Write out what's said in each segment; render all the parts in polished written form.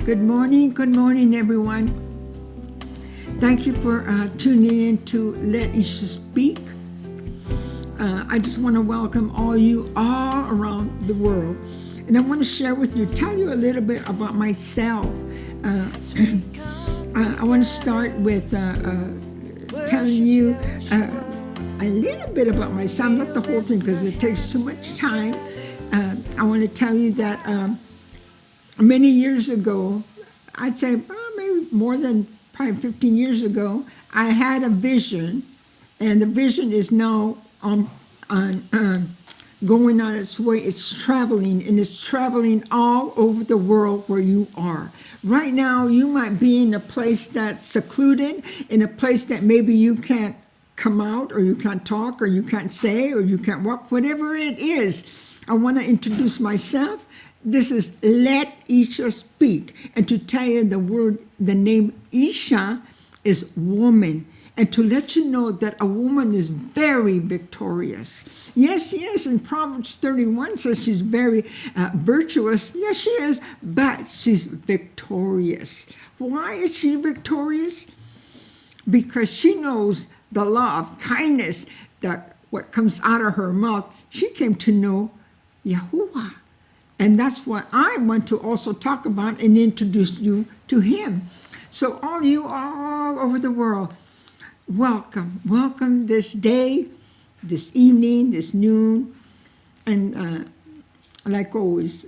Good morning, everyone. Thank you for tuning in to Let Isha Speak. I just want to welcome all you all around the world. And I want to share with you, tell you a little bit about myself. I want to start with telling you a little bit about myself, not the whole thing because it takes too much time. I want to tell you that many years ago, I'd say maybe more than probably 15 years ago, I had a vision, and the vision is now going on its way. It's traveling, and it's traveling all over the world where you are. Right now, you might be in a place that's secluded, in a place that maybe you can't come out, or you can't talk, or you can't say, or you can't walk, whatever it is. I want to introduce myself. This is Let Isha Speak. And to tell you the name Isha is woman. And to let you know that a woman is very victorious. Yes, and Proverbs 31 says she's very virtuous. Yes, she is, but she's victorious. Why is she victorious? Because she knows the law of kindness, that what comes out of her mouth. She came to know Yahuah. And that's what I want to also talk about and introduce you to him. So all you all over the world, welcome this day, this evening, this noon. And like always,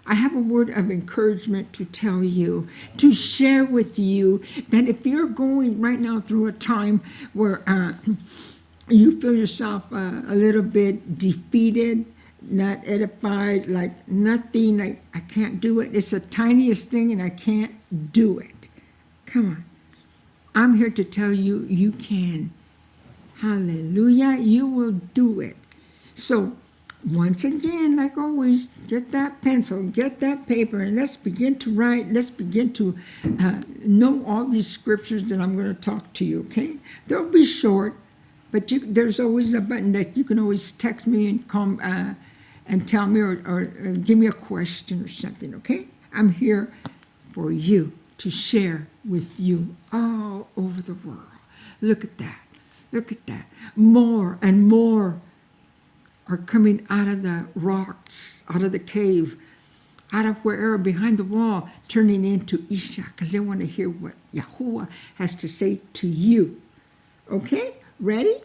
I have a word of encouragement to tell you, to share with you, that if you're going right now through a time where you feel yourself a little bit defeated, not edified, like nothing, like I can't do it. It's the tiniest thing and I can't do it. Come on. I'm here to tell you, you can. Hallelujah. You will do it. So once again, like always, get that pencil, get that paper, and let's begin to write. Let's begin to know all these scriptures that I'm going to talk to you, okay? They'll be short, but there's always a button that you can always text me and come and tell me or give me a question or something, okay? I'm here for you to share with you all over the world. Look at that. Look at that. More and more are coming out of the rocks, out of the cave, out of wherever behind the wall, turning into Isha, because they want to hear what Yahuah has to say to you. Okay? Ready?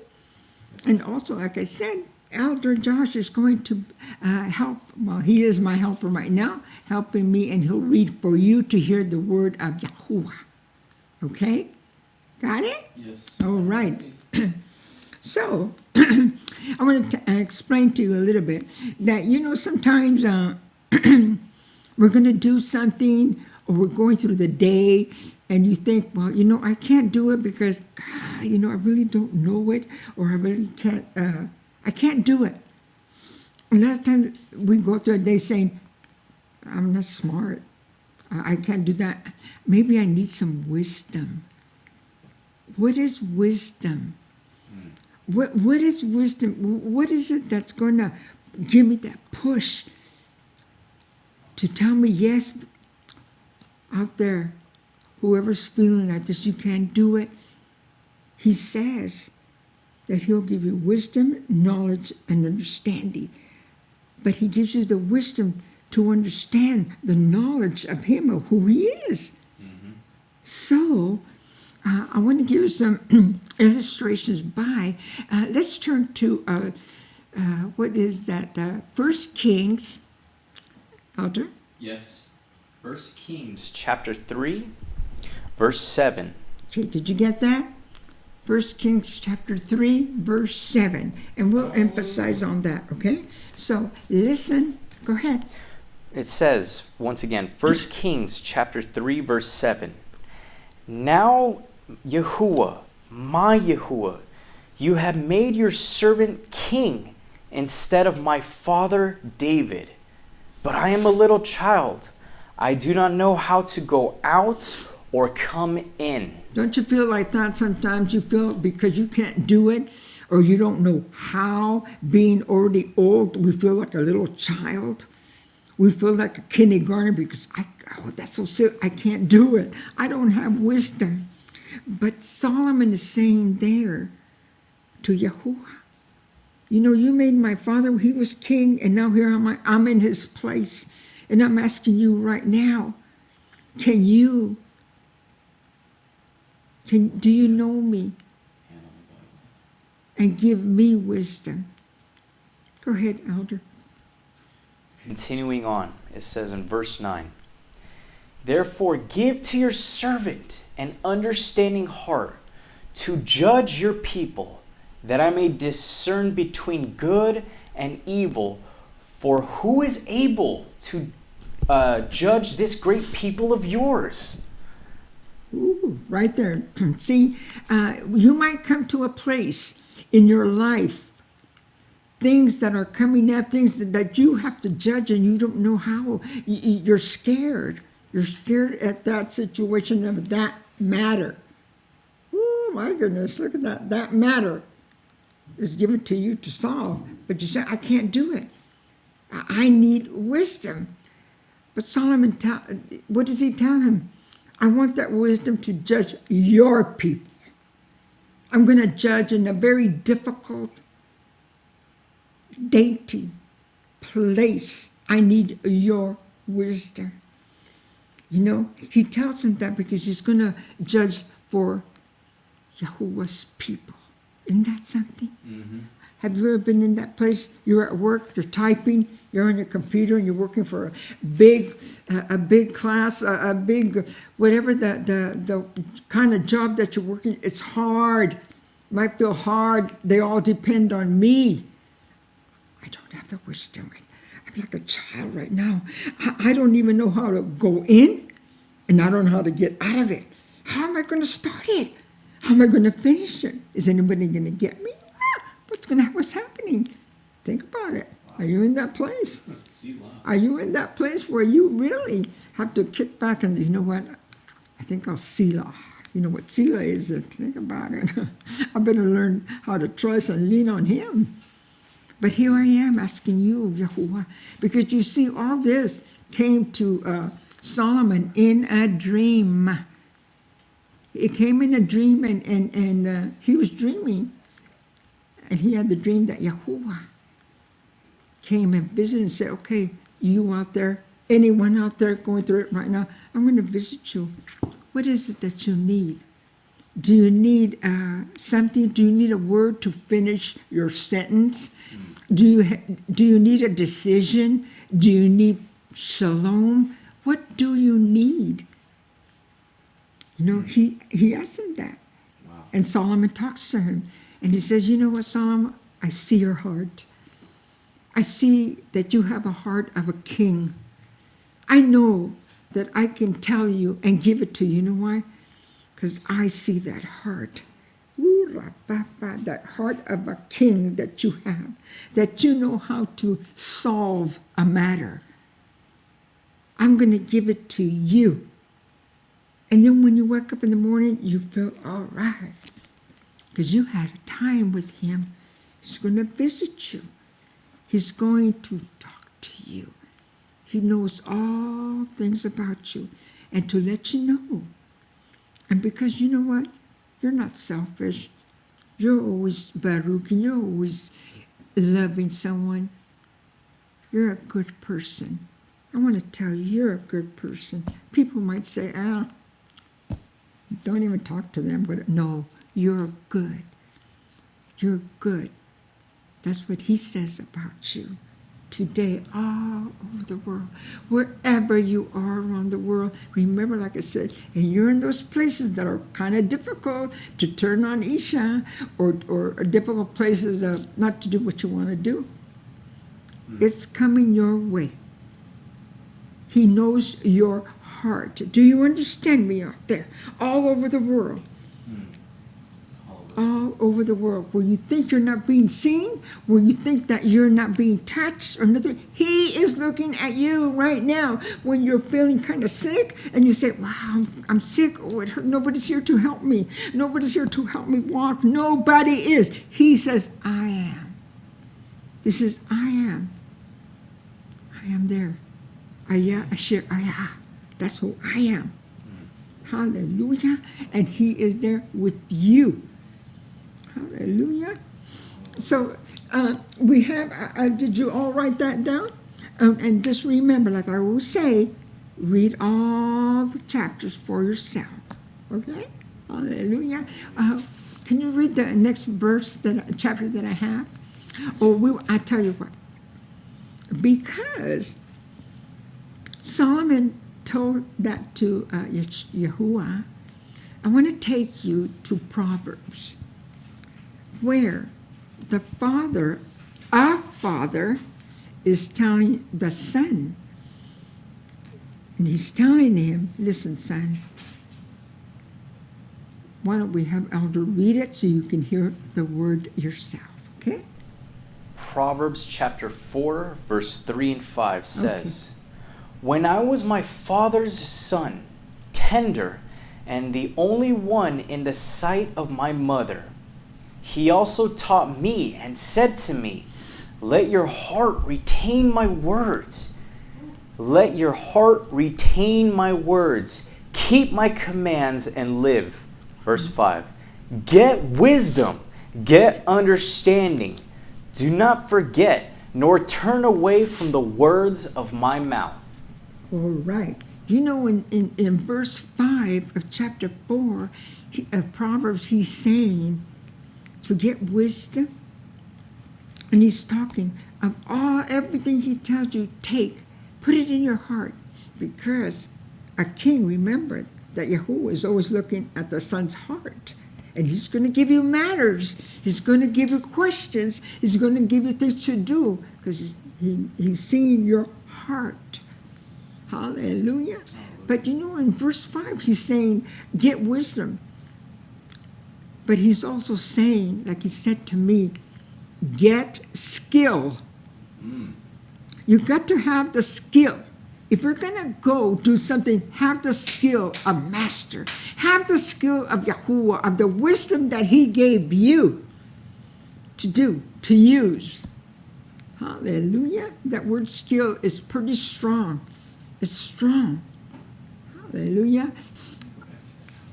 And also, like I said, Elder Josh is going to help. Well, he is my helper right now, helping me, and he'll read for you to hear the word of Yahuah. Okay? Got it? Yes. All right. So, I want to explain to you a little bit that, sometimes we're going to do something, or we're going through the day, and you think, well, I can't do it because, I really don't know it, or I really can't, I can't do it. A lot of times we go through a day saying, I'm not smart. I can't do that. Maybe I need some wisdom. What is wisdom? What is wisdom? What is it that's going to give me that push to tell me, yes, out there, whoever's feeling like this, you can't do it. He says that he'll give you wisdom, knowledge, and understanding. But he gives you the wisdom to understand the knowledge of him, of who he is. Mm-hmm. So, I want to give you some illustrations by, let's turn to, what is that, 1 Kings, Elder? Yes. 1 Kings chapter 3, verse 7. Okay, did you get that? 1 Kings chapter 3, verse 7. And we'll emphasize on that, okay? So, listen. Go ahead. It says, once again, 1 Kings chapter 3, verse 7. Now, Yahuah, my Yahuah, you have made your servant king instead of my father David. But I am a little child. I do not know how to go out or come in. Don't you feel like that sometimes? You feel because you can't do it, or you don't know how, being already old, we feel like a little child. We feel like a kindergartner because oh, that's so silly. I can't do it. I don't have wisdom. But Solomon is saying there to Yahuah, you know, you made my father, he was king, and now here I'm in his place. And I'm asking you right now, do you know me and give me wisdom? Go ahead, Elder. Continuing on, it says in verse 9, therefore give to your servant an understanding heart to judge your people, that I may discern between good and evil. For who is able to judge this great people of yours? Ooh, right there. See, you might come to a place in your life, things that are coming up, things that you have to judge and you don't know how. You're scared. You're scared at that situation of that matter. Oh, my goodness, look at that. That matter is given to you to solve. But you say, I can't do it. I need wisdom. But Solomon, what does he tell him? I want that wisdom to judge your people. I'm going to judge in a very difficult, dainty place. I need your wisdom. You know, he tells him that because he's going to judge for Yahuah's people. Isn't that something? Mm-hmm. Have you ever been in that place? You're at work, you're typing, you're on your computer, and you're working for a big class, a big, whatever the kind of job that you're working. It's hard. Might feel hard. They all depend on me. I don't have the wisdom. I'm like a child right now. I don't even know how to go in, and I don't know how to get out of it. How am I going to start it? How am I going to finish it? Is anybody going to get me? What's happening? Think about it. Are you in that place? Are you in that place where you really have to kick back and, you know what? I think I'll Selah. You know what Selah is? Think about it. I better learn how to trust and lean on him. But here I am asking you, Yahuah, because you see, all this came to Solomon in a dream. It came in a dream, and he was dreaming. And he had the dream that Yahuah came and visited and said, okay, you out there, anyone out there going through it right now, I'm going to visit you. What is it that you need? Do you need something? Do you need a word to finish your sentence? Do you need a decision? Do you need shalom? What do you need? You know, he asked him that. Wow. And Solomon talks to him. And he says, you know what, Solomon? I see your heart. I see that you have a heart of a king. I know that I can tell you and give it to you. You know why? Because I see that heart. That heart of a king that you have. That you know how to solve a matter. I'm going to give it to you. And then when you wake up in the morning, you feel all right. Because you had a time with him. He's going to visit you. He's going to talk to you. He knows all things about you. And to let you know. And because you know what? You're not selfish. You're always Baruch, and you're always loving someone. You're a good person. I want to tell you, you're a good person. People might say, don't even talk to them. But no. You're good. You're good. That's what he says about you today, all over the world. Wherever you are around the world, remember, like I said, and you're in those places that are kind of difficult to turn on Isha, or difficult places not to do what you want to do. It's coming your way. He knows your heart. Do you understand me out there? All over the world. All over the world, where you think you're not being seen, where you think that you're not being touched or nothing, he is looking at you right now when you're feeling kind of sick and you say, wow, I'm sick. Oh, it hurt. Nobody's here to help me. Nobody's here to help me walk. Nobody is. He says, I am. He says, I am. I am there. Ayah, Asher, Ayah. That's who I am. Hallelujah. And he is there with you. Hallelujah. So we have, did you all write that down? And just remember, like I always say, read all the chapters for yourself. Okay? Hallelujah. Can you read the next chapter that I have? I tell you what. Because Solomon told that to Yahuah, I want to take you to Proverbs, where the father, our father, is telling the son, and he's telling him, listen, son, why don't we have Elder read it so you can hear the word yourself, okay? Proverbs chapter 4, verse 3 and 5 says, When I was my father's son, tender, and the only one in the sight of my mother, he also taught me and said to me, Let your heart retain my words. Let your heart retain my words. Keep my commands and live. Verse 5. Get wisdom. Get understanding. Do not forget, nor turn away from the words of my mouth. All right. You know, in verse 5 of chapter 4 of Proverbs, he's saying to get wisdom. And he's talking of everything he tells you, put it in your heart. Because a king, remember that Yahuah is always looking at the son's heart. And he's going to give you matters. He's going to give you questions. He's going to give you things to do because he's seeing your heart. Hallelujah. But you know, in verse 5, he's saying, get wisdom. But he's also saying, like he said to me, get skill. You've got to have the skill. If you're going to go do something, have the skill of master. Have the skill of Yahuah, of the wisdom that he gave you to do, to use. Hallelujah. That word skill is pretty strong. It's strong. Hallelujah.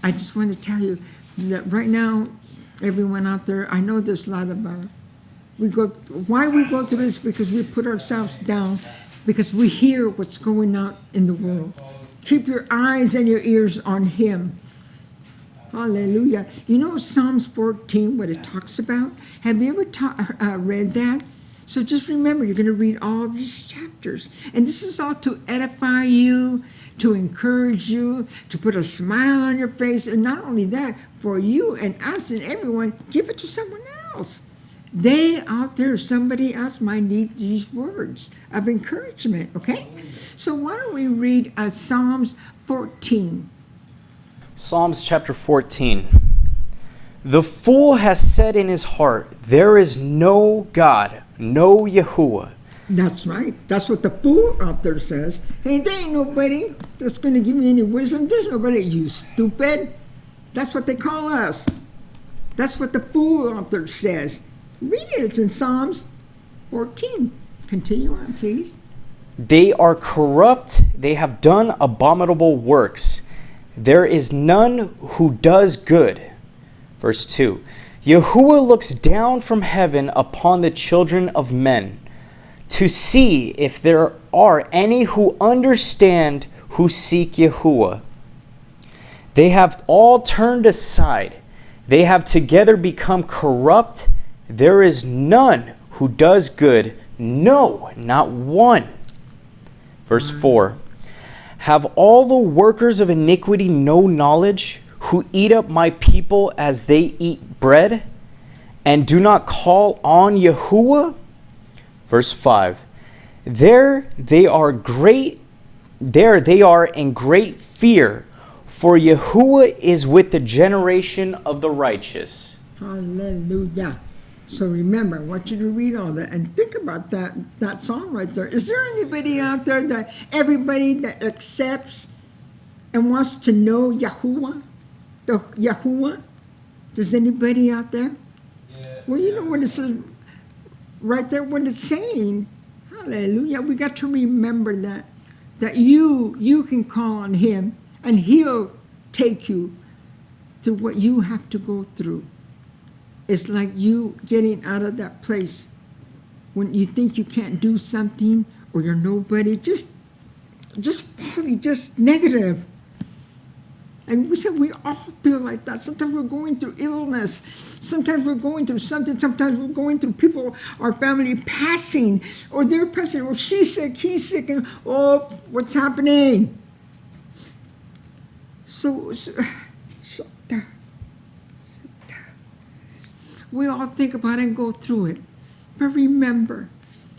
I just want to tell you that right now, everyone out there, I know there's a lot of, why we go through this, because we put ourselves down, because we hear what's going on in the world. Keep your eyes and your ears on him. Hallelujah. You know Psalms 14, what it talks about? Have you ever read that? So just remember, you're going to read all these chapters. And this is all to edify you, to encourage you, to put a smile on your face. And not only that, for you and us and everyone, give it to someone else. They out there, somebody else might need these words of encouragement, okay? So why don't we read Psalms 14. Psalms chapter 14. The fool has said in his heart, there is no God, no Yahuah. That's right. That's what the fool out there says. Hey, there ain't nobody that's going to give me any wisdom. There's nobody, you stupid. That's what they call us. That's what the fool out there says. Read it. It's in Psalms 14. Continue on, please. They are corrupt. They have done abominable works. There is none who does good. Verse 2. Yahuah looks down from heaven upon the children of men to see if there are any who understand, who seek Yahuah. They have all turned aside. They have together become corrupt. There is none who does good, no, not one. Verse 4. Have all the workers of iniquity no knowledge, who eat up my people as they eat bread, and do not call on Yahuah? Verse 5. There they are in great fear, for Yahuah is with the generation of the righteous. Hallelujah. So remember, I want you to read all that and think about that song right there. Is there anybody out there everybody that accepts and wants to know Yahuah? The Yahuah? Does anybody out there? Yes. Well, you know what it says right there, what it's saying. Hallelujah. We got to remember that that you can call on him and he'll take you through what you have to go through. It's like you getting out of that place when you think you can't do something or you're nobody, just probably just negative. And we said we all feel like that. Sometimes we're going through illness. Sometimes we're going through something. Sometimes we're going through people, our family passing, or they're passing, or she's sick, he's sick, and oh, what's happening? So we all think about it and go through it. But remember,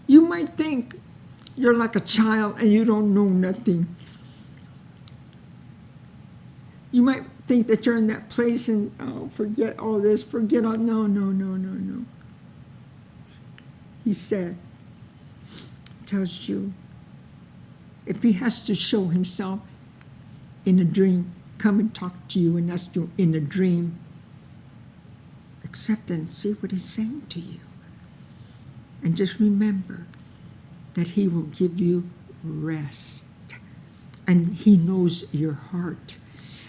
you might think you're like a child and you don't know nothing. You might think that you're in that place and, oh, forget all this, forget all. No. He said, tells you, if he has to show himself in a dream, come and talk to you, and that's in a dream. Accept and see what he's saying to you. And just remember that he will give you rest. And he knows your heart.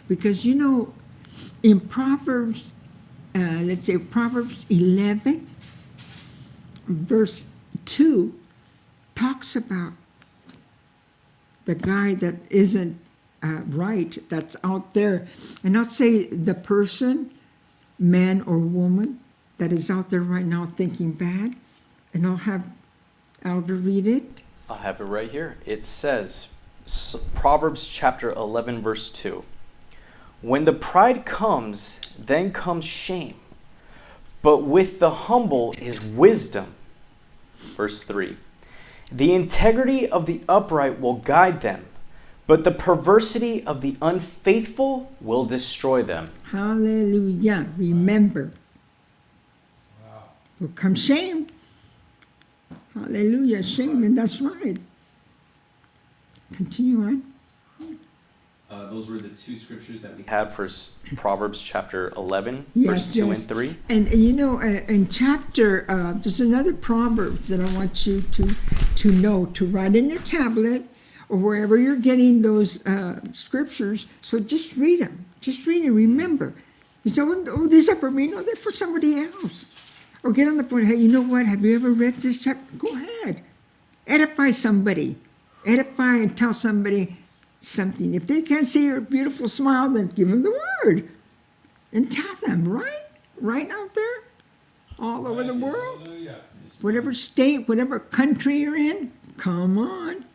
Because, you know, in Proverbs, let's say Proverbs 11, verse 2, talks about the guy that isn't right, that's out there. And I'll say the person, man or woman, that is out there right now thinking bad. And I'll have Elder read it. I'll have it right here. It says, Proverbs chapter 11, verse 2. When the pride comes, then comes shame. But with the humble is wisdom. Verse 3. The integrity of the upright will guide them, but the perversity of the unfaithful will destroy them. Hallelujah. Remember. Wow. Will come shame. Hallelujah. Shame, and that's right. Continue on. Those were the two scriptures that we had for Proverbs chapter 11, yes, verse 2 and 3. And you know, in chapter, there's another Proverbs that I want you to know, to write in your tablet or wherever you're getting those scriptures. So just read them. Just read and remember. You say, oh, these are for me. No, they're for somebody else. Or get on the phone. Hey, you know what? Have you ever read this chapter? Go ahead. Edify somebody. Edify and tell somebody something. If they can't see your beautiful smile, then give them the word. And tell them, right? Right out there? All over the world? Whatever state, whatever country you're in, come on.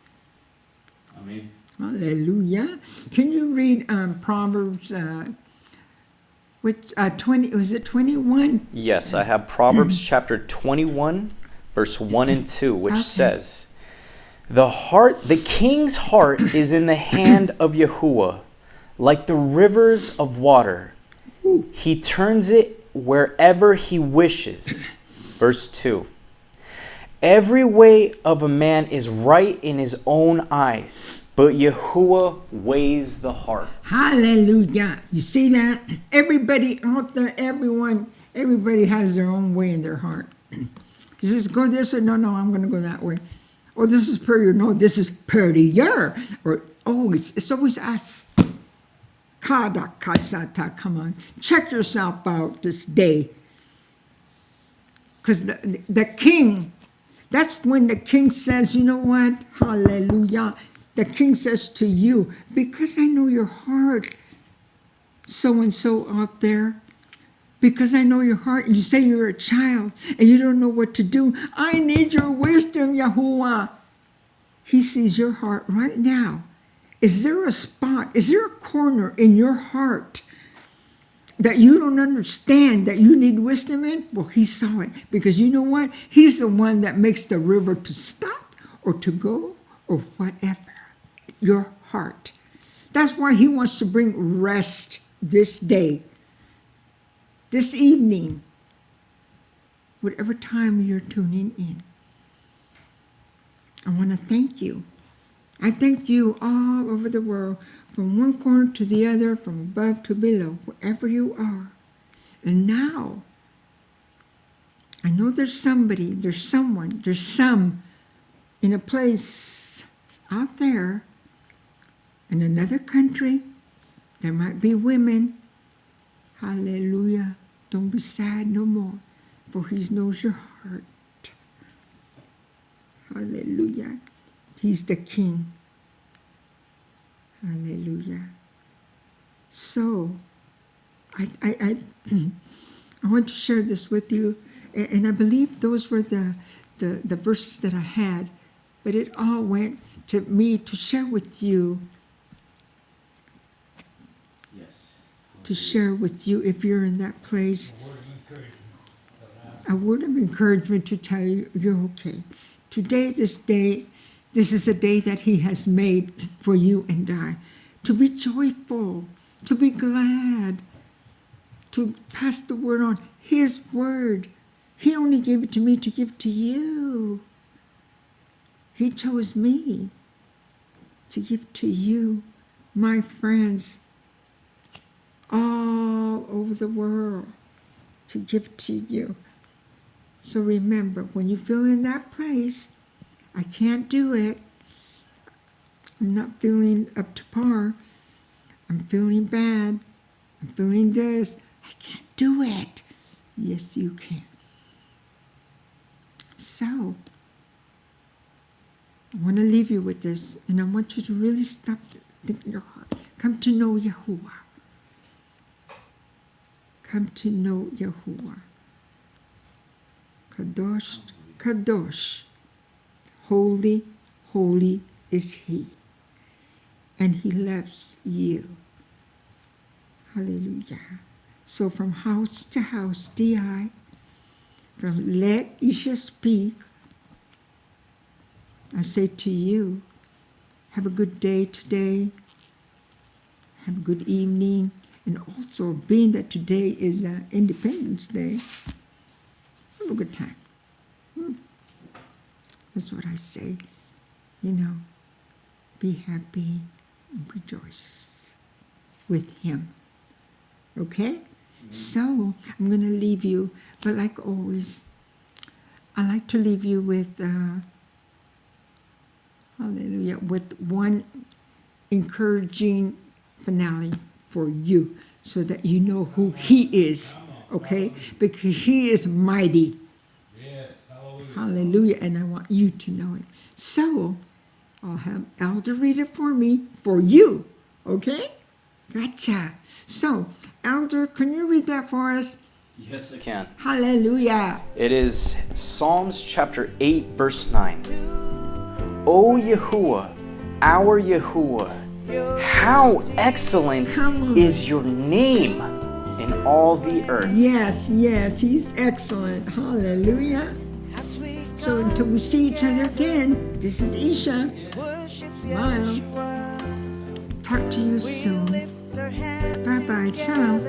Amen. Hallelujah. Can you read Proverbs 20, was it 21? Yes, I have Proverbs chapter 21, verse 1 and 2, which says, The king's heart is in the hand of Yahuah, like the rivers of water. Ooh. He turns it wherever he wishes. Verse 2. Every way of a man is right in his own eyes, but Yahuah weighs the heart. Hallelujah. You see that? Everybody out there, everybody has their own way in their heart. You just go this way. No, I'm going to go that way. Oh, this is prettier. No, this is prettier. Or, oh, it's always us. Kada kasata. Come on. Check yourself out this day. Because the king, that's when the king says, you know what? Hallelujah. The king says to you, because I know your heart, so-and-so out there, because I know your heart, and you say you're a child, and you don't know what to do. I need your wisdom, Yahuah. He sees your heart right now. Is there a spot, is there a corner in your heart that you don't understand, that you need wisdom in? Well, he saw it, because you know what? He's the one that makes the river to stop or to go or whatever. Your heart. That's why he wants to bring rest this day, this evening, whatever time you're tuning in. I want to thank you. I thank you all over the world, from one corner to the other, from above to below, wherever you are. And now, I know there's somebody, there's someone, there's some in a place out there In another country, there might be women. Hallelujah. Don't be sad no more, for he knows your heart. Hallelujah. He's the King. Hallelujah. So, I want to share this with you, and I believe those were the verses that I had, but it all went to me to share with you. Yes. To share with you if you're in that place. A word of encouragement to tell you you're okay. Today, this is a day that he has made for you and I. To be joyful, to be glad, to pass the word on. His word. He only gave it to me to give to you. He chose me to give to you, my friends, all over the world, to give to you. So remember, when you feel in that place, I can't do it. I'm not feeling up to par. I'm feeling bad. I'm feeling this. I can't do it. Yes, you can. So, I want to leave you with this, and I want you to really stop, think in your heart. Come to know Yahuah. Come to know Yahuah. Kadosh, Kadosh. Holy, holy is he. And he loves you. Hallelujah. So from house to house, DI, from Let Isha Speak, I say to you, have a good day today. Have a good evening. And also, being that today is Independence Day, have a good time. That's what I say. You know, be happy and rejoice with him. Okay? Mm-hmm. So, I'm going to leave you. But like always, I like to leave you with, hallelujah, with one encouraging finale for you so that you know who he is. Okay? Because he is mighty. Hallelujah, and I want you to know it. So, I'll have Elder read it for me, for you, okay? Gotcha. So, Elder, can you read that for us? Yes, I can. Hallelujah. It is Psalms chapter 8, verse 9. O Yahuah, our Yahuah, how excellent is your name in all the earth. Yes, yes, he's excellent. Hallelujah. So until we see each other again, this is Isha. Smile. Talk to you soon. Bye-bye. Ciao.